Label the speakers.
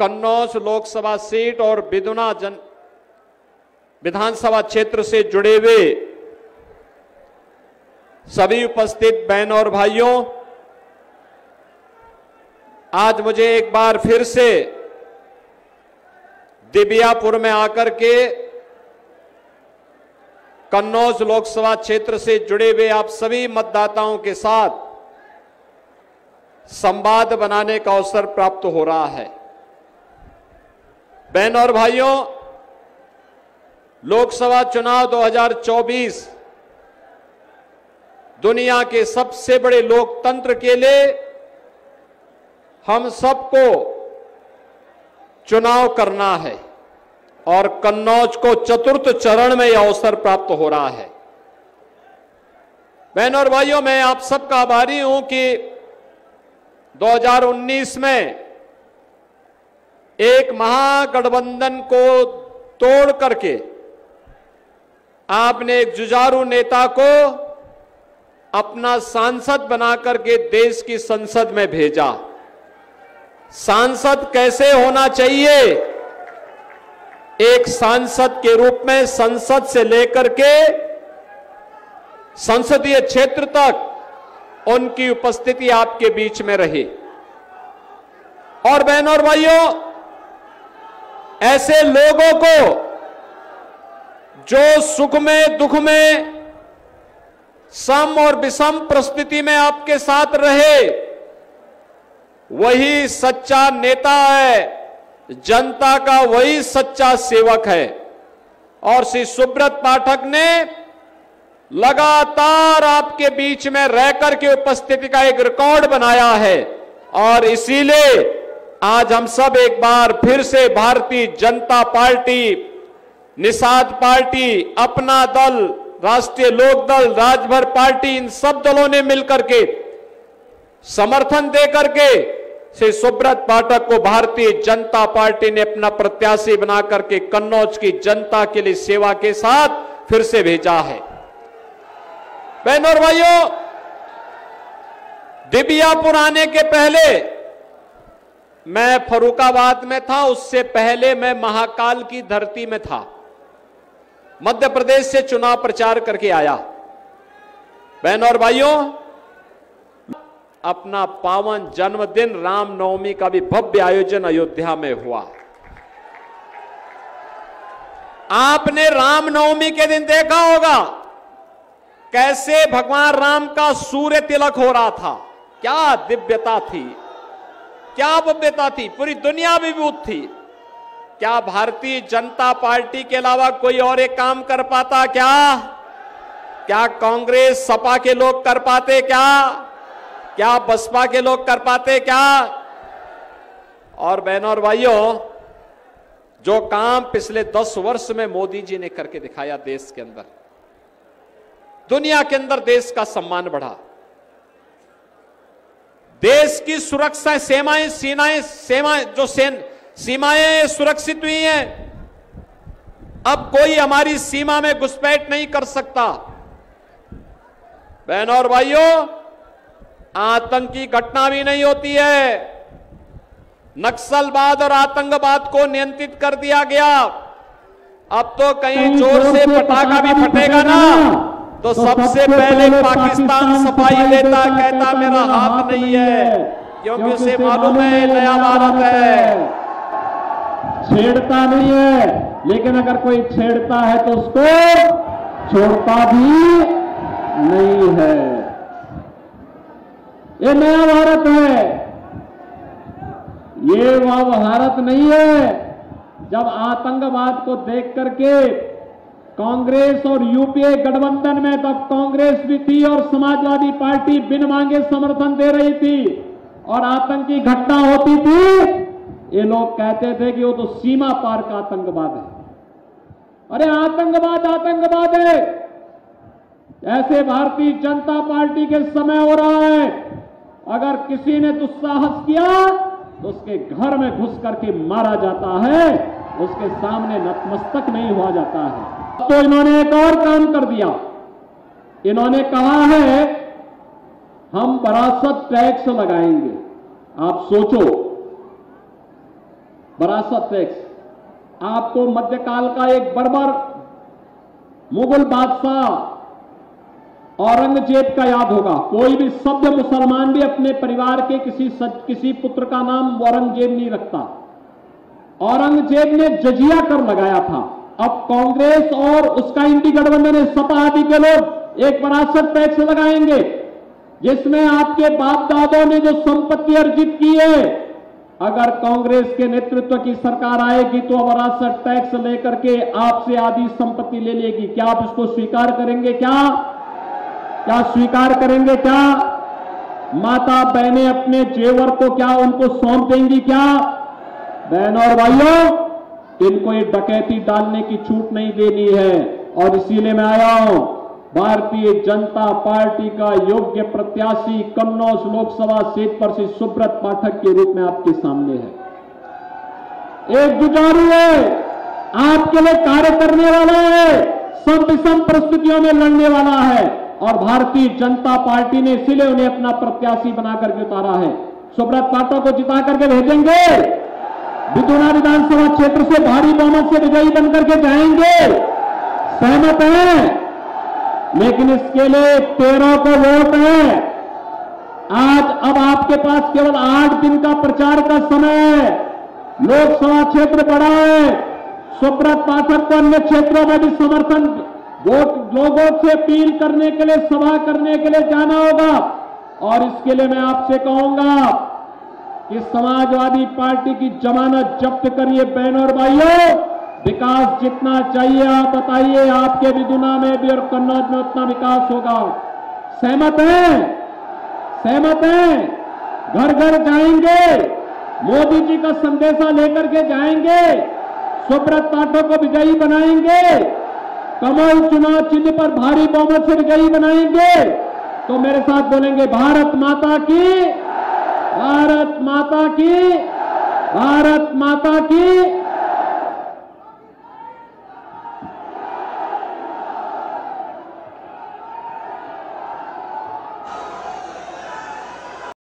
Speaker 1: Kannauj Lok Sabha seat और बिदुना विधानसभा क्षेत्र से जुड़े हुए सभी उपस्थित बहनों और भाइयों, आज मुझे एक बार फिर से दिबियापुर में आकर के कन्नौज लोकसभा क्षेत्र से जुड़े हुए आप सभी मतदाताओं के साथ संवाद बनाने का अवसर प्राप्त हो रहा है। बहनों और भाइयों, लोकसभा चुनाव 2024 दुनिया के सबसे बड़े लोकतंत्र के लिए हम सबको चुनाव करना है और कन्नौज को चतुर्थ चरण में यह अवसर प्राप्त हो रहा है। बहनों और भाइयों, मैं आप सबका आभारी हूं कि 2019 में एक महागठबंधन को तोड़ करके आपने एक जुझारू नेता को अपना सांसद बना करके देश की संसद में भेजा। सांसद कैसे होना चाहिए? एक सांसद के रूप में संसद से लेकर के संसदीय क्षेत्र तक उनकी उपस्थिति आपके बीच में रही। और बहनों और भाइयों, ऐसे लोगों को जो सुख में दुख में सम और विषम परिस्थिति में आपके साथ रहे, वही सच्चा नेता है, जनता का वही सच्चा सेवक है। और श्री सुब्रत पाठक ने लगातार आपके बीच में रहकर के उपस्थिति का एक रिकॉर्ड बनाया है और इसीलिए आज हम सब एक बार फिर से भारतीय जनता पार्टी, निषाद पार्टी, अपना दल, राष्ट्रीय लोक दल, राजभर पार्टी, इन सब दलों ने मिलकर के समर्थन देकर के श्री सुब्रत पाठक को भारतीय जनता पार्टी ने अपना प्रत्याशी बना करके कन्नौज की जनता के लिए सेवा के साथ फिर से भेजा है। बहनों और भाइयों, दिबियापुर आने के पहले मैं फर्रुखाबाद में था, उससे पहले मैं महाकाल की धरती में था, मध्य प्रदेश से चुनाव प्रचार करके आया। बहनों और भाइयों, अपना पावन जन्मदिन रामनवमी का भी भव्य आयोजन अयोध्या में हुआ। आपने रामनवमी के दिन देखा होगा कैसे भगवान राम का सूर्य तिलक हो रहा था। क्या दिव्यता थी, क्या भव्यता थी, पूरी दुनिया विभूत थी। क्या भारतीय जनता पार्टी के अलावा कोई और एक काम कर पाता? क्या कांग्रेस सपा के लोग कर पाते? क्या बसपा के लोग कर पाते? और बहनों और भाइयों, जो काम पिछले 10 वर्ष में मोदी जी ने करके दिखाया, देश के अंदर, दुनिया के अंदर देश का सम्मान बढ़ा, देश की सुरक्षा सीमाएं सुरक्षित हुई हैं। अब कोई हमारी सीमा में घुसपैठ नहीं कर सकता। बहनों और भाइयों, आतंकी घटना भी नहीं होती है। नक्सलवाद और आतंकवाद को नियंत्रित कर दिया गया। अब तो कहीं जोर से पटाखा भी फटेगा ना, तो सबसे पहले पाकिस्तान सफाई देता, कहता मेरा हाथ नहीं है, क्योंकि उसे मालूम है नया भारत है।
Speaker 2: छेड़ता नहीं है, लेकिन अगर कोई छेड़ता है तो उसको छोड़ता भी नहीं है। ये नया भारत है, ये वह भारत नहीं है जब आतंकवाद को देख करके कांग्रेस और यूपीए गठबंधन में, तब कांग्रेस भी थी और समाजवादी पार्टी बिन मांगे समर्थन दे रही थी और आतंकी घटना होती थी, ये लोग कहते थे कि वो तो सीमा पार का आतंकवाद है। अरे आतंकवाद है। ऐसे भारतीय जनता पार्टी के समय हो रहा है, अगर किसी ने दुस्साहस किया तो उसके घर में घुस करके मारा जाता है, उसके सामने नतमस्तक नहीं हुआ जाता है। अब तो इन्होंने एक और काम कर दिया। इन्होंने कहा है हम विरासत टैक्स लगाएंगे। आप सोचो, विरासत टैक्स। आपको मध्यकाल का एक बर्बर मुगल बादशाह औरंगजेब का याद होगा। कोई भी सभ्य मुसलमान भी अपने परिवार के किसी पुत्र का नाम औरंगजेब नहीं रखता। औरंगजेब ने जजिया कर लगाया था। अब कांग्रेस और उसका इंडी गठबंधन सपा आदि के लोग एक विरासत टैक्स लगाएंगे, जिसमें आपके बाप दादों ने जो संपत्ति अर्जित की है, अगर कांग्रेस के नेतृत्व की सरकार आएगी तो विरासत टैक्स लेकर के आपसे आधी संपत्ति ले लेगी। क्या आप इसको स्वीकार करेंगे? क्या स्वीकार करेंगे? क्या माता बहनें अपने जेवर को क्या उनको सौंप देंगी? क्या बहनों और भाइयों, इनको ये डकैती डालने की छूट नहीं देनी है। और इसीलिए मैं आया हूं, भारतीय जनता पार्टी का योग्य प्रत्याशी कन्नौज लोकसभा सीट पर से सुब्रत पाठक के रूप में आपके सामने है। एक जुझारू है, आपके लिए कार्य करने वाला है, सब विषम परिस्थितियों में लड़ने वाला है, और भारतीय जनता पार्टी ने इसीलिए उन्हें अपना प्रत्याशी बनाकर के उतारा है। सुब्रत पाठक को जिता करके भेजेंगे, बिदुना विधानसभा क्षेत्र से भारी बहुमत से विजयी बनकर के जाएंगे। सहमत हैं? लेकिन इसके लिए 13 को वोट है। आज अब आपके पास केवल 8 दिन का प्रचार का समय है। लोकसभा क्षेत्र बड़ा है। सुब्रत पाठक को अन्य क्षेत्रों में भी समर्थन वोट लोगों से अपील करने के लिए, सभा करने के लिए जाना होगा। और इसके लिए मैं आपसे कहूंगा कि समाजवादी पार्टी की जमानत जब्त करिए। बहनों और भाइयों, विकास जितना चाहिए आप बताइए, आपके बिदुना में भी और कन्नौज में उतना विकास होगा। सहमत हैं? सहमत हैं? घर घर जाएंगे, मोदी जी का संदेशा लेकर के जाएंगे, सुब्रत पाठक को विजयी बनाएंगे, कमल चुनाव चिन्ह पर भारी बहुमत से विजयी बनाएंगे। तो मेरे साथ बोलेंगे, भारत माता की, भारत माता की, भारत माता की।